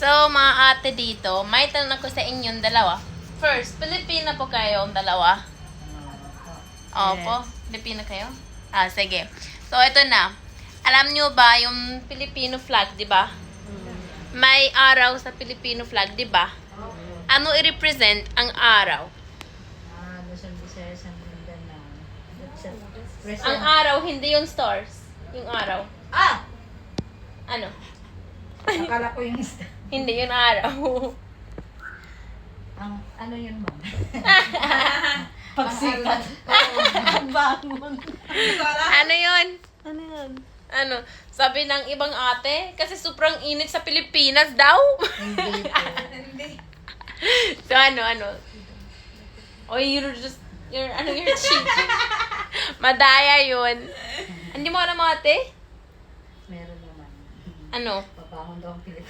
So, mga ate dito, may tanong ako sa inyong dalawa. First, Pilipina po kayo ang dalawa? Opo. Pilipino kayo? Ah, sige. So, ito na. Alam nyo ba yung Filipino flag, di ba? May araw sa Filipino flag, di ba? Ano i-represent ang araw? Luzon, Visayas, and Mindanao. Ang araw, hindi yung stars. Yung araw. Ano? Akala ko yung isda. Hindi yung araw. Ano yun, ma'am? Pagsikat. Bangon. Ano yun? Ano yan? Ano? Sabi ng ibang ate, kasi sobrang init sa Pilipinas daw. Hindi po. So, ano? Oh, you're cheating. Madaya yun. Hindi mo alam ate? Meron naman. Ano? Pabangon daw ang Pilipinas.